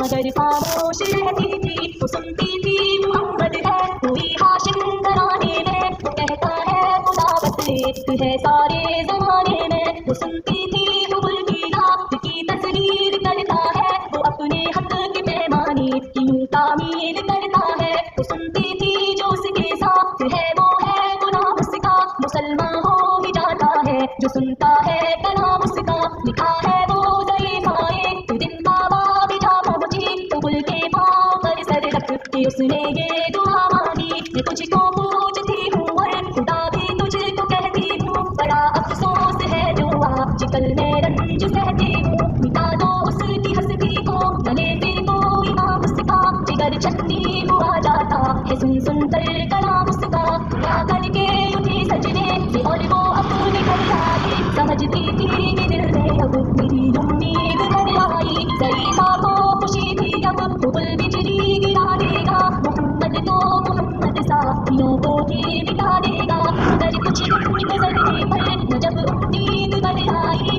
मगर खामोश रहती थी। वो सुनती थी मोहम्मद है कोई हाशिम घराने में, वो कहता है खुदा बस एक है सारे जमाने में। वो सुनती थी मुगल की रात की तस्वीर करता है, वो अपने हक की पैमाने क्यों तामील करता है। वो सुनती थी जो उसके साथ है वो है गुलाम उसका, मुसलमान हो ही जाता है जो सुनता है कलाम उसका। लिखा है वो ज़ईफ़ाए दिन बाबा बिठा पहुंची मुगल के पाँव पर सर रख के उसने ये दुआ मांगी, मैं तुझको पूछती हूँ और खुदा भी तुझको कहती हूँ, बड़ा अफसोस है जो आजकल मैं रंज सहती हूँ। मिटा दो उसकी हस्ती को भले फिर कोई नाम उसका, जिगर छन्नी हुआ जाता है सुन सुन कर कलाम उसका। क्या करके उठी सजने से और वो अपने घर आई, समझती थी कि दिल में अब मेरी उम्मीद घर आई। ज़ईफ़ा को खुशी थी अब मुगल बिजली गिरा देगा, मोहम्मद तो मोहम्मद साथियों को भी मिटा देगा। मगर कुछ गुजरने पर न जब उम्मीद घर आई,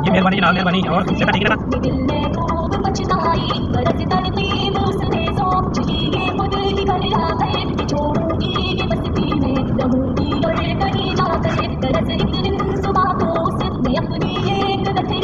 मेहरबानी जनाब मेहरबानी। और सेटा ठीक है ना? दिल में खूब पछताई बरस तरतीब उसने सोच ली ये खुद ही घर आकर छोड़ूंगी ये बस्ती में रहूंगी और कहीं जाकर। दरअस एक दिन सुबह को उसने अपनी एक गठरी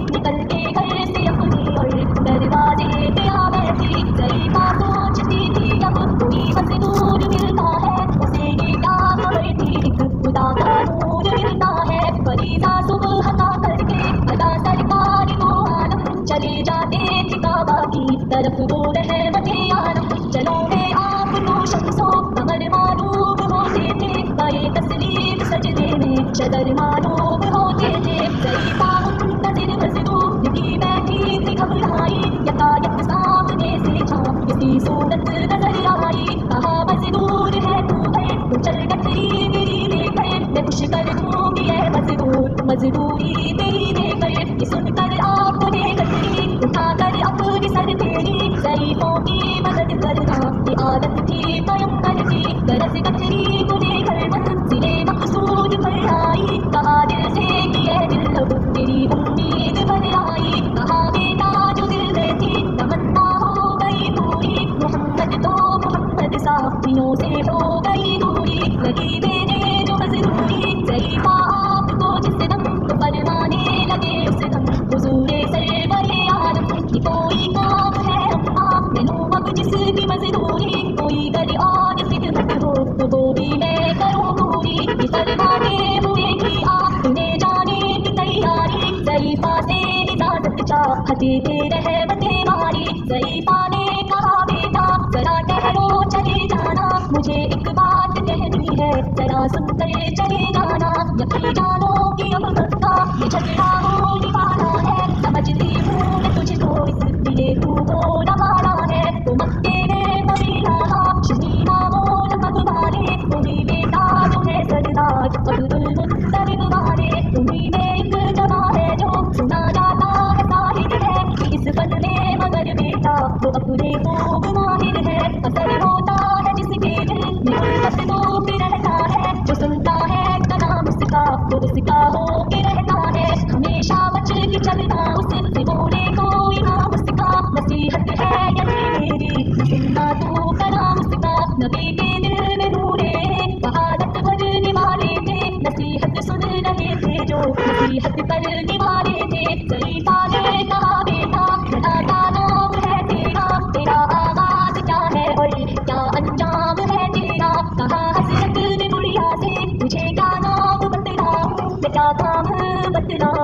निकल के घर से अपनी और दरवाजे पे आ बैठी। ज़ईफ़ा सोचती थी अब कोई मजदूर मिलता है उसे ये क्या खबर थी एक खुदा का नूर मिलता है। फरीदा सुबह का करके अदा सरकारी को आलम चले जाते थे काबा की तरफ वो रहमते आलम। चलो में आपको शम्सो कमर मालूम होते थे, गए तस्लीम सजदे में शदर मालूम होते थे। ज़ईफ़ा मुंतज़िर मज़लूम की बैठी थी घबराई, यकायक सामने से झांक किसी सूरत नजर आई। कहा मज़दूर है तू है तो चल गठरी मेरी लेकर, मैं खुश कर दूंगी है मज़दूर मज़दूरी तेरी देकर। ये सुनकर आपने गठरी उठाकर अपनी सर तेरी, ज़ईफ़ों की मदद करना ये आदत थी पैगंबर की। गरज गठरी को लेकर मंज़िले मक़सूद पर आई, कहा दिल से कि ये दिल अब तेरी उम्मीद पर आई। कहा बेटा जो दिल में थी तमन्ना हो गई पूरी, मोहम्मद तो मोहम्मद साथियों से हो गई दूरी। लगी मेरे जो मज़दूरी ज़ईफ़ा आपको जिस दम तो फरमाने लगे उस दम हुज़ूरे सरवरे आलम कि कोई काम है अम्मा मैनू अब जिसकी मज़दूरी, कोई गली और खिदमत हो तो वो भी मैं करूँ पूरी। ये फरमाते हुए कि आपने जाने की तैयारी, ज़ईफ़ा से इजाज़त चाहते थे रहमते मारी। ज़ईफ़ा ने कहा बेटा जरा ठहरो चले जाना, मुझे एक बात कहनी है जरा सुनकर चले जाना। यकीन जानो कि अब मक्का ये झगड़ा होने वाला है, समझती हूँ मैं तुझको इसलिए तू हो रवाना है। तो मक्के में मदीना शमीना मोल मगवारे, तुम्ही बेटा जो है सरदार अब्दुल मुत्तलिब वाले। तुम्ही में एक जमा है जो सुना जाता है साहिर है, कि इस फन में मगर बेटा वो अपने खूब माहिर है। असर होता है जिसके दिल में उल्फत तो भी रहता है, जो सुनता है कलाम उसका तो उसका हो के रहता है। हमेशा बच के चलना उससे बोले कोई नाम उसका, नसीहत है यही मेरी सुनना तू कलाम उसका। नबी के दिल में नूरे बहादत भरने वाले थे, नसीहत सुन रहे थे जो नसीहत करने वाले थे। ज़ईफ़ा ने कहा बेटा बता नाम है तेरा, तेरा आगाज क्या है और क्या अंजाम है तेरा। कहा हज़रत ने बुढ़िया से तुझे क्या नाम बतलाऊं मैं क्या काम बतलाऊं।